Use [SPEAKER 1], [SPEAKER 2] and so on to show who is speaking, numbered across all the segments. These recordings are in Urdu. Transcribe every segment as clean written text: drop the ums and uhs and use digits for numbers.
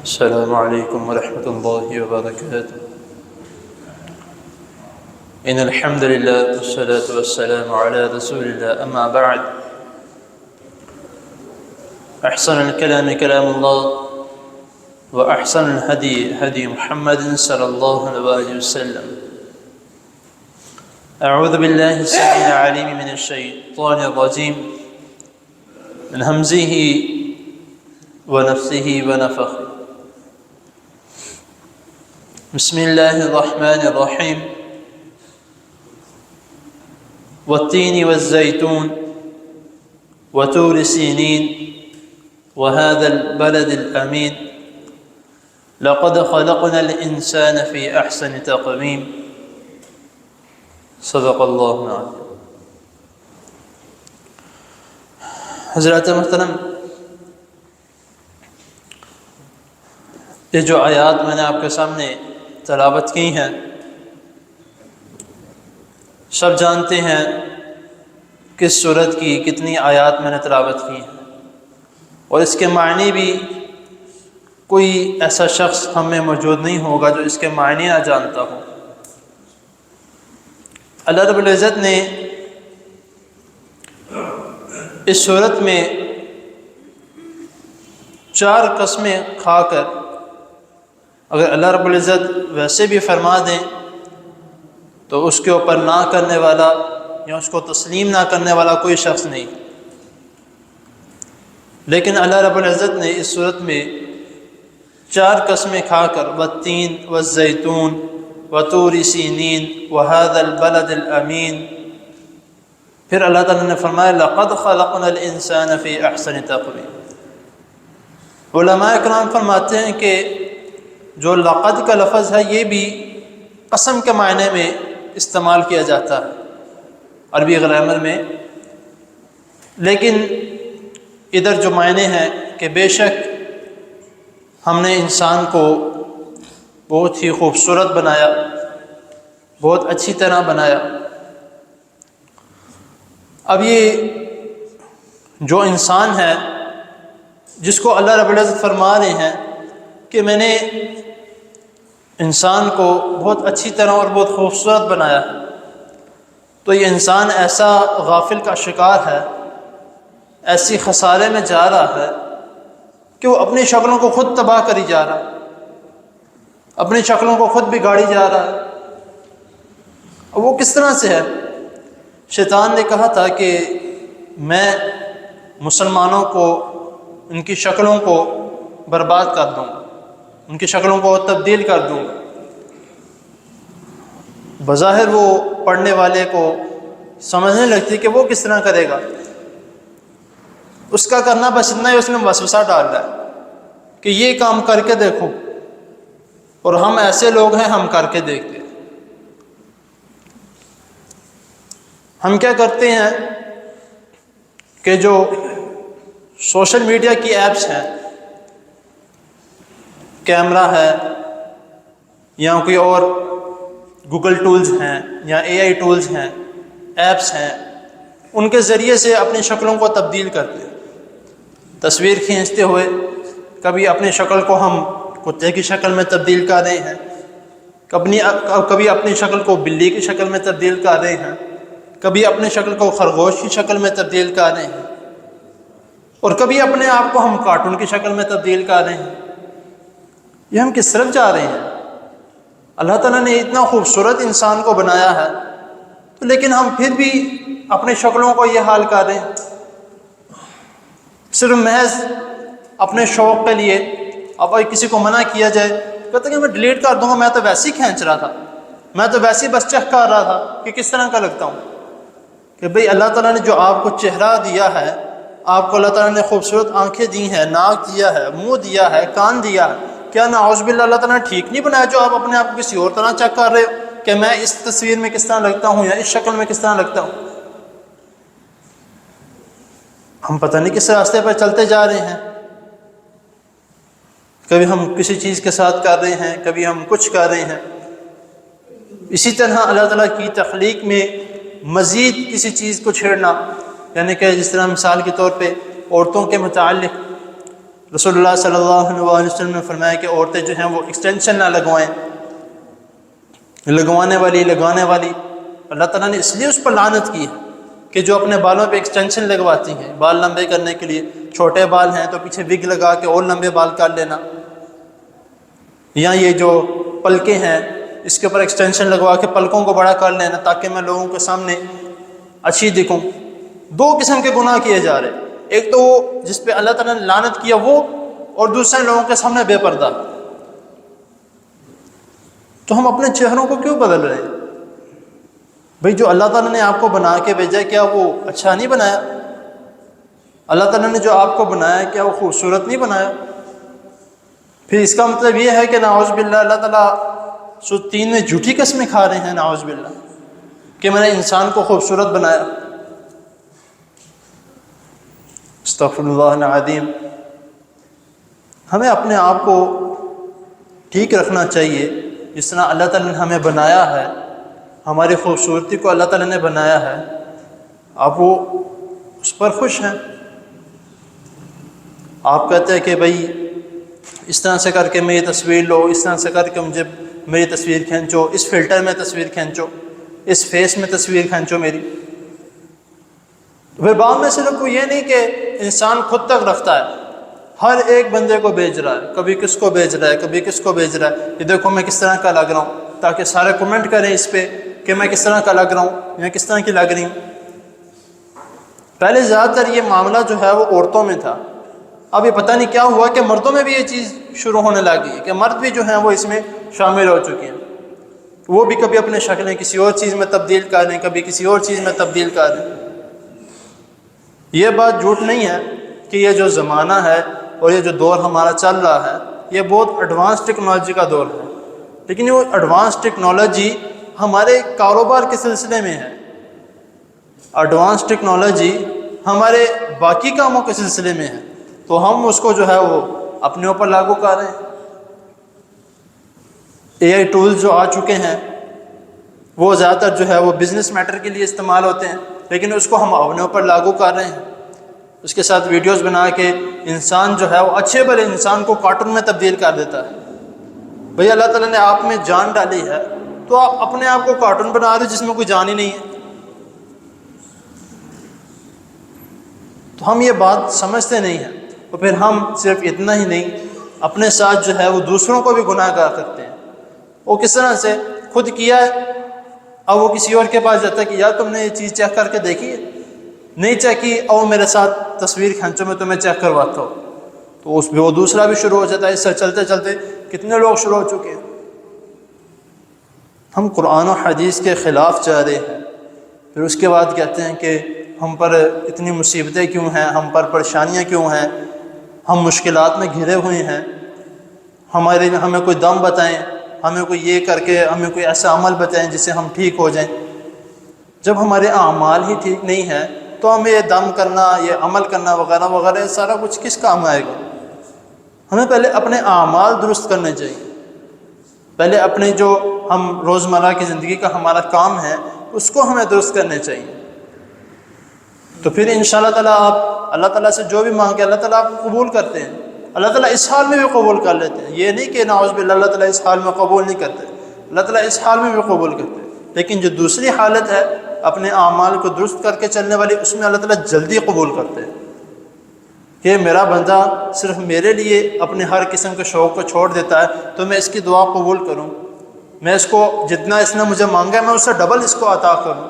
[SPEAKER 1] السلام عليكم ورحمة الله وبركاته. إن الحمد لله والصلاة والسلام على رسول الله، أما بعد. أحسن الكلام كلام الله، وأحسن الهدي هدي محمد صلى الله عليه وسلم. أعوذ بالله السميع العليم من الشيطان الرجيم من همزه ونفسه ونفخه. بسم الله الرحمن الرحيم. والتين والزيتون وطور سينين وهذا البلد الأمين لقد خلقنا الإنسان في أحسن تقويم. صدق اللہ العظیم. حضرات محترم، یہ جو آیات میں نے آپ کے سامنے تلاوت کی ہیں، سب جانتے ہیں کس سورت کی کتنی آیات میں نے تلاوت کی ہیں، اور اس کے معنی بھی کوئی ایسا شخص ہم میں موجود نہیں ہوگا جو اس کے معنی نہ جانتا ہو. اللہ رب العزت نے اس صورت میں 4 قسمیں کھا کر، اگر اللہ رب العزت ویسے بھی فرما دیں تو اس کے اوپر نہ کرنے والا یا اس کو تسلیم نہ کرنے والا کوئی شخص نہیں. لیکن اللہ رب العزت نے اس صورت میں 4 قسمیں کھا کر والتین والزیتون وطور سینین وهذا البلد الامین، پھر اللہ تعالیٰ نے فرمایا لقد خلقنا الانسان فی احسن تقویم. علماء اکرام فرماتے ہیں کہ جو لقد کا لفظ ہے یہ بھی قسم کے معنی میں استعمال کیا جاتا ہے عربی گرامر میں، لیکن ادھر جو معنی ہے کہ بے شک ہم نے انسان کو بہت ہی خوبصورت بنایا، بہت اچھی طرح بنایا. اب یہ جو انسان ہے جس کو اللہ رب العزت فرما رہے ہیں کہ میں نے انسان کو بہت اچھی طرح اور بہت خوبصورت بنایا، تو یہ انسان ایسا غافل کا شکار ہے، ایسی خسارے میں جا رہا ہے کہ وہ اپنی شکلوں کو خود تباہ کری جا رہا ہے، اپنی شکلوں کو خود بگاڑی جا رہا ہے. اور وہ کس طرح سے ہے؟ شیطان نے کہا تھا کہ میں مسلمانوں کو، ان کی شکلوں کو برباد کر دوں گا، ان کی شکلوں کو تبدیل کر دوں گا. بظاہر وہ پڑھنے والے کو سمجھنے لگتی کہ وہ کس طرح کرے گا، اس کا کرنا بس اتنا ہی اس نے وسوسہ ڈال رہا ہے کہ یہ کام کر کے دیکھو، اور ہم ایسے لوگ ہیں ہم کر کے دیکھتے ہیں. ہم کیا کرتے ہیں کہ جو سوشل میڈیا کی ایپس ہیں، کیمرہ ہے یا کوئی اور گوگل ٹولز ہیں یا اے آئی ٹولز ہیں، ایپس ہیں، ان کے ذریعے سے اپنی شکلوں کو تبدیل کرتے ہیں. تصویر کھینچتے ہوئے کبھی اپنی شکل کو ہم کتے کی شکل میں تبدیل کر رہے ہیں، کبھی اپنی شکل کو بلی کی شکل میں تبدیل کر رہے ہیں، کبھی اپنی شکل کو خرگوش کی شکل میں تبدیل کر رہے ہیں، اور کبھی اپنے آپ کو ہم کارٹون کی شکل میں تبدیل کر رہے ہیں. یہ ہم کس طرف جا رہے ہیں؟ اللہ تعالیٰ نے اتنا خوبصورت انسان کو بنایا ہے، تو لیکن ہم پھر بھی اپنی شکلوں کو یہ حال کر رہے ہیں، صرف محض اپنے شوق کے لیے. اب کسی کو منع کیا جائے، کہتے ہیں کہ میں ڈیلیٹ کر دوں گا، میں تو ویسے ہی کھینچ رہا تھا، میں تو ویسے ہی بس چیک کر رہا تھا کہ کس طرح کا لگتا ہوں. کہ بھئی اللہ تعالیٰ نے جو آپ کو چہرہ دیا ہے، آپ کو اللہ تعالیٰ نے خوبصورت آنکھیں دی ہیں، ناک دیا ہے، منہ دیا ہے، کان دیا ہے، کیا نعوذ باللہ اللہ تعالیٰ نے ٹھیک نہیں بنایا جو آپ اپنے آپ کو کسی اور طرح چیک کر رہے ہو کہ میں اس تصویر میں کس طرح لگتا ہوں یا اس شکل میں کس طرح لگتا ہوں؟ ہم پتہ نہیں کس راستے پر چلتے جا رہے ہیں. کبھی ہم کسی چیز کے ساتھ کر رہے ہیں، کبھی ہم کچھ کر رہے ہیں. اسی طرح اللہ تعالیٰ کی تخلیق میں مزید کسی چیز کو چھیڑنا، یعنی کہ جس طرح مثال کے طور پہ عورتوں کے متعلق رسول اللہ صلی اللہ علیہ وسلم نے فرمایا کہ عورتیں جو ہیں وہ ایکسٹینشن نہ لگوائیں، لگوانے والی اللہ تعالیٰ نے اس لیے اس پر لعنت کی ہے کہ جو اپنے بالوں پہ ایکسٹینشن لگواتی ہیں بال لمبے کرنے کے لیے، چھوٹے بال ہیں تو پیچھے وگ لگا کے اور لمبے بال کاٹ لینا، یا یہ جو پلکیں ہیں اس کے اوپر ایکسٹینشن لگوا کے پلکوں کو بڑا کر لینا تاکہ میں لوگوں کے سامنے اچھی دکھوں۔ دو قسم کے گناہ کیے جا رہے، ایک تو وہ جس پہ اللہ تعالیٰ نے لعنت کیا وہ، اور دوسرے لوگوں کے سامنے بے پردہ۔ تو ہم اپنے چہروں کو کیوں بدل رہے ہیں؟ بھئی جو اللہ تعالیٰ نے آپ کو بنا کے بھیجا کیا وہ اچھا نہیں بنایا؟ اللہ تعالیٰ نے جو آپ کو بنایا کیا وہ خوبصورت نہیں بنایا؟ پھر اس کا مطلب یہ ہے کہ نعوذ باللہ اللہ تعالیٰ سو تین میں جھوٹی قسمیں کھا رہے ہیں، نعوذ باللہ، کہ میں نے انسان کو خوبصورت بنایا۔ استغفر اللہ العظیم۔ ہمیں اپنے آپ کو ٹھیک رکھنا چاہیے جس طرح اللہ تعالیٰ نے ہمیں بنایا ہے، ہماری خوبصورتی کو اللہ تعالیٰ نے بنایا ہے، آپ وہ اس پر خوش ہیں۔ آپ کہتے ہیں کہ بھئی اس طرح سے کر کے میری تصویر لو، اس طرح سے کر کے مجھے میری تصویر کھینچو، اس فلٹر میں تصویر کھینچو، اس فیس میں تصویر کھینچو میری۔ پھر بعد میں صرف وہ یہ نہیں کہ انسان خود تک رکھتا ہے، ہر ایک بندے کو بھیج رہا ہے، کبھی کس کو بھیج رہا ہے، کبھی کس کو بھیج رہا ہے، یہ دیکھو میں کس طرح کا لگ رہا ہوں، تاکہ سارے کمنٹ کریں اس پہ کہ میں کس طرح کا لگ رہا ہوں، میں کس طرح کی لگ رہی ہوں۔ پہلے زیادہ تر یہ معاملہ جو ہے وہ عورتوں میں تھا، اب یہ پتہ نہیں کیا ہوا کہ مردوں میں بھی یہ چیز شروع ہونے لگی ہے کہ مرد بھی جو ہیں وہ اس میں شامل ہو چکے ہیں، وہ بھی کبھی اپنے شکلیں کسی اور چیز میں تبدیل کر رہے ہیں، کبھی کسی اور چیز میں تبدیل کر رہے ہیں۔ یہ بات جھوٹ نہیں ہے کہ یہ جو زمانہ ہے اور یہ جو دور ہمارا چل رہا ہے یہ بہت ایڈوانس ٹیکنالوجی کا دور ہے، لیکن وہ ایڈوانس ٹیکنالوجی ہمارے کاروبار کے سلسلے میں ہے، ایڈوانس ٹیکنالوجی ہمارے باقی کاموں کے سلسلے میں ہے، تو ہم اس کو جو ہے وہ اپنے اوپر لاگو کر رہے ہیں۔ اے آئی ٹولز جو آ چکے ہیں وہ زیادہ تر جو ہے وہ بزنس میٹر کے لیے استعمال ہوتے ہیں، لیکن اس کو ہم اپنے اوپر لاگو کر رہے ہیں، اس کے ساتھ ویڈیوز بنا کے انسان جو ہے وہ اچھے بھلے انسان کو کارٹون میں تبدیل کر دیتا ہے۔ بھئی اللہ تعالیٰ نے آپ میں جان ڈالی ہے تو آپ اپنے آپ کو کارٹون بنا رہے جس میں کوئی جان ہی نہیں ہے۔ تو ہم یہ بات سمجھتے نہیں ہیں، تو پھر ہم صرف اتنا ہی نہیں اپنے ساتھ جو ہے وہ دوسروں کو بھی گناہ گار کرتے ہیں۔ وہ کس طرح سے خود کیا ہے، اب وہ کسی اور کے پاس جاتا ہے کہ یار تم نے یہ چیز چیک کر کے دیکھی ہے، نہیں چیک کی، اور میرے ساتھ تصویر کھینچو میں تمہیں چیک کرواتا ہوں، تو اس پہ وہ دوسرا بھی شروع ہو جاتا ہے۔ اس سے چلتے چلتے کتنے لوگ شروع ہو چکے ہیں۔ ہم قرآن و حدیث کے خلاف جا رہے ہیں، پھر اس کے بعد کہتے ہیں کہ ہم پر اتنی مصیبتیں کیوں ہیں، ہم پر پریشانیاں کیوں ہیں، ہم مشکلات میں گھرے ہوئے ہیں، ہمیں کوئی دم بتائیں، ہمیں کوئی یہ کر کے ہمیں کوئی ایسا عمل بتائیں جس سے ہم ٹھیک ہو جائیں۔ جب ہمارے اعمال ہی ٹھیک نہیں ہیں تو ہمیں یہ دم کرنا، یہ عمل کرنا وغیرہ وغیرہ سارا کچھ کس کام آئے گا؟ ہمیں پہلے اپنے اعمال درست کرنے چاہیے، پہلے اپنے جو ہم روزمرہ کی زندگی کا ہمارا کام ہے اس کو ہمیں درست کرنے چاہیے، تو پھر انشاءاللہ تعالیٰ آپ اللہ تعالیٰ سے جو بھی مانگے اللہ تعالیٰ آپ کو قبول کرتے ہیں، اللہ تعالیٰ اس حال میں بھی قبول کر لیتے ہیں۔ یہ نہیں کہ نعوذ باللہ اللہ تعالیٰ اس حال میں قبول نہیں کرتے، اللہ تعالیٰ اس حال میں بھی قبول کرتے ہیں، لیکن جو دوسری حالت ہے اپنے اعمال کو درست کر کے چلنے والی، اس میں اللہ تعالیٰ جلدی قبول کرتے ہیں کہ میرا بندہ صرف میرے لیے اپنے ہر قسم کے شوق کو چھوڑ دیتا ہے تو میں اس کی دعا قبول کروں، میں اس کو جتنا اس نے مجھے مانگا ہے میں اس سے ڈبل اس کو عطا کروں۔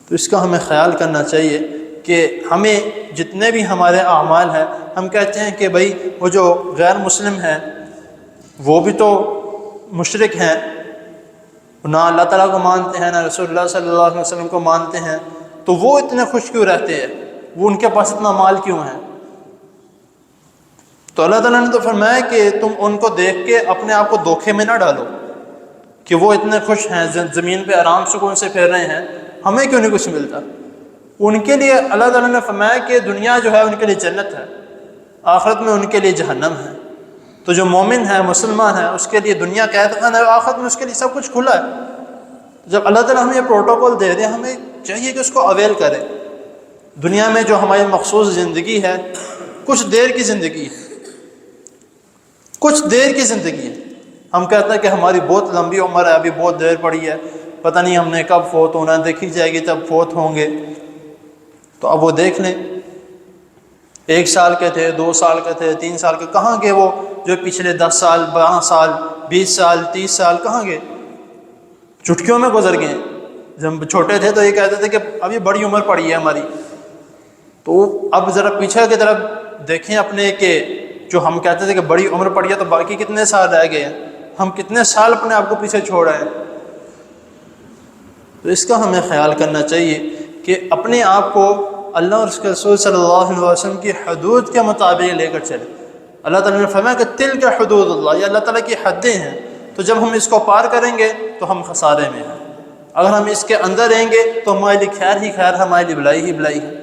[SPEAKER 1] تو اس کا ہمیں خیال کرنا چاہیے کہ ہمیں جتنے بھی ہمارے اعمال ہیں، ہم کہتے ہیں کہ بھئی وہ جو غیر مسلم ہیں وہ بھی تو مشرک ہیں، نہ اللہ تعالیٰ کو مانتے ہیں نہ رسول اللہ صلی اللہ علیہ وسلم کو مانتے ہیں، تو وہ اتنے خوش کیوں رہتے ہیں، وہ ان کے پاس اتنا مال کیوں ہے؟ تو اللہ تعالیٰ نے تو فرمایا کہ تم ان کو دیکھ کے اپنے آپ کو دھوکے میں نہ ڈالو کہ وہ اتنے خوش ہیں، زمین پہ آرام سکون سے پھر رہے ہیں، ہمیں کیوں نہیں کچھ ملتا؟ ان کے لیے اللہ تعالیٰ نے فرمایا کہ دنیا جو ہے ان کے لیے جنت ہے، آخرت میں ان کے لیے جہنم ہے۔ تو جو مومن ہے، مسلمان ہے، اس کے لیے دنیا قید خانہ ہے، آخرت میں اس کے لیے سب کچھ کھلا ہے۔ جب اللہ تعالیٰ ہمیں یہ پروٹوکول دے رہے ہیں، ہمیں چاہیے کہ اس کو اویل کرے، دنیا میں جو ہماری مخصوص زندگی ہے کچھ دیر کی زندگی ہے، کچھ دیر کی زندگی ہے۔ ہم کہتے ہیں کہ ہماری بہت لمبی عمر ہے، ابھی بہت دیر پڑی ہے، پتہ نہیں ہم نے کب فوت ہونا، دیکھی جائے گی تب فوت ہوں گے۔ تو اب وہ دیکھ لیں، 1 سال کے تھے، 2 سال کے تھے، 3 سال کے، کہاں گئے وہ جو پچھلے 10 سال 12 سال 20 سال 30 سال کہاں گئے؟ چٹکیوں میں گزر گئے۔ جب ہم چھوٹے تھے تو یہ کہتے تھے کہ ابھی بڑی عمر پڑی ہے ہماری، تو اب ذرا پیچھے کی طرف دیکھیں اپنے کہ جو ہم کہتے تھے کہ بڑی عمر پڑی ہے تو باقی کتنے سال رہ گئے ہیں، ہم کتنے سال اپنے آپ کو پیچھے چھوڑ رہے ہیں۔ تو اس کا ہمیں خیال کرنا چاہیے کہ اپنے آپ کو اللہ اور اس کے رسول صلی اللہ علیہ وسلم کی حدود کے مطابق لے کر چلیں۔ اللہ تعالیٰ نے فرمایا کہ تلک حدود اللہ، یہ اللہ تعالیٰ کی حدیں ہیں، تو جب ہم اس کو پار کریں گے تو ہم خسارے میں ہیں، اگر ہم اس کے اندر رہیں گے تو ہمارے لیے خیر ہی خیر، ہمارے لیے بلائی ہی بلائی ہے۔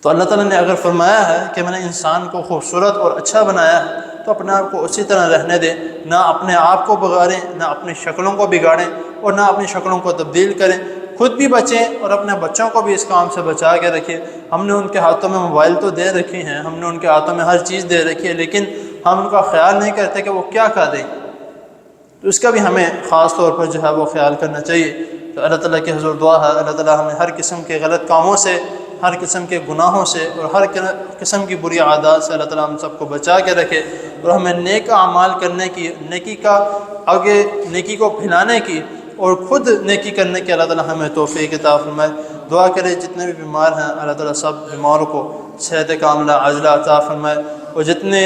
[SPEAKER 1] تو اللہ تعالیٰ نے اگر فرمایا ہے کہ میں نے انسان کو خوبصورت اور اچھا بنایا ہے تو اپنے آپ کو اسی طرح رہنے دیں، نہ اپنے آپ کو بگاڑیں، نہ اپنی شکلوں کو بگاڑیں، اور نہ اپنی شکلوں کو تبدیل کریں، خود بھی بچیں اور اپنے بچوں کو بھی اس کام سے بچا کے رکھیں۔ ہم نے ان کے ہاتھوں میں موبائل تو دے رکھی ہیں، ہم نے ان کے ہاتھوں میں ہر چیز دے رکھی ہے، لیکن ہم ان کا خیال نہیں کرتے کہ وہ کیا کریں، تو اس کا بھی ہمیں خاص طور پر جو ہے وہ خیال کرنا چاہیے۔ تو اللہ تعالیٰ کی حضور دعا ہے اللہ تعالیٰ ہمیں ہر قسم کے غلط کاموں سے، ہر قسم کے گناہوں سے اور ہر قسم کی بری عادات سے اللہ تعالیٰ ہم سب کو بچا کے رکھے، اور ہمیں نیک اعمال کرنے کی، نیکی کا آگے نیکی کو پھیلانے کی اور خود نیکی کرنے کی اللہ تعالیٰ ہمیں توفیق عطا فرمائے۔ دعا کرے جتنے بھی بیمار ہیں اللہ تعالیٰ سب بیماروں کو صحت کاملہ عاجلہ عطا فرمائے، اور جتنے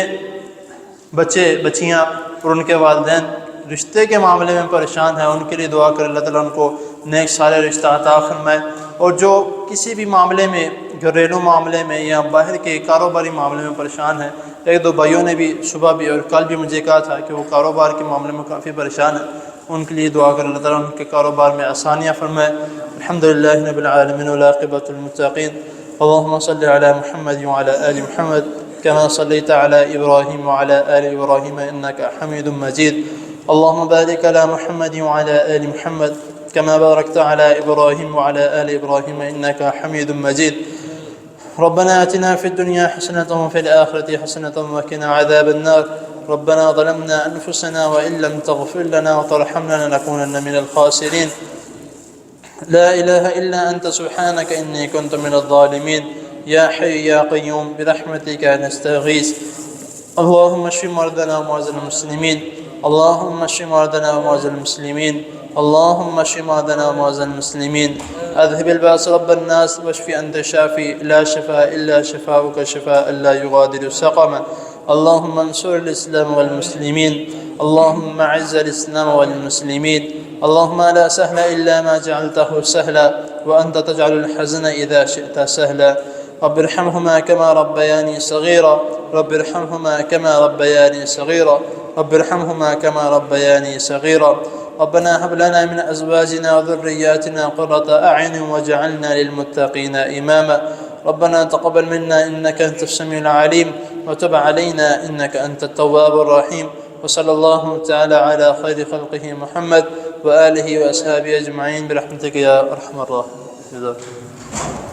[SPEAKER 1] بچے بچیاں اور ان کے والدین رشتے کے معاملے میں پریشان ہیں ان کے لیے دعا کرے اللہ تعالیٰ ان کو نیک صالح رشتہ عطا فرمائے، اور جو کسی بھی معاملے میں، گھریلو معاملے میں یا باہر کے کاروباری معاملے میں پریشان ہیں، 1-2 بھائیوں نے بھی صبح بھی اور کل بھی مجھے کہا تھا کہ وہ کاروبار کے معاملے میں کافی پریشان ہیں، ان کے لیے دعا کرے اللہ تعالیٰ ان کے کاروبار میں آسانیاں فرمائے۔ الحمدللہ رب العالمین والعاقبۃ للمتقین، اللهم صل على محمد وعلى آل محمد كما صليت على إبراهيم وعلى آل إبراهيم إنك حميد مجيد، اللهم بارك على محمد وعلى آل محمد كما باركت على إبراهيم وعلى آل إبراهيم إنك حميد مجيد، ربنا آتنا في الدنيا حسنة وفي الآخرة حسنة وقنا عذاب النار، ربنا ظلمنا أنفسنا وإن لم تغفر لنا وترحمنا لنكونن من الخاسرين، لا إله إلا أنت سبحانك إني كنت من الظالمين، يا حي يا قيوم برحمتك نستغيث، اللهم اشف مرضانا ومرضى المسلمين، اللهم اشف مرضانا ومرضى المسلمين، اللهم اشف مرضانا ومرضى المسلمين، اذهب الباس رب الناس واشف أنت الشافي، لا شفاء إلا شفاؤك شفاء لا يغادر سقما، اللهم انصر الإسلام والمسلمين، اللهم اعز الإسلام والمسلمين، اللهم لا سهل إلا ما جعلته سهلا وأنت تجعل الحزن إذا شئت سهلا، رب ارحمهما كما ربياني صغيرا، رب ارحمهما كما ربياني صغيرا، رب ارحمهما كما ربياني صغيرا، ربنا هب لنا من أزواجنا وذرياتنا قرة أعين واجعلنا للمتقين إماما، ربنا تقبل منا إنك أنت السميع العليم وتب علينا إنك أنت التواب الرحيم، وصلى الله تعالى على خير خلقه محمد وآله وأصحابه أجمعين برحمتك يا أرحم الراحمين.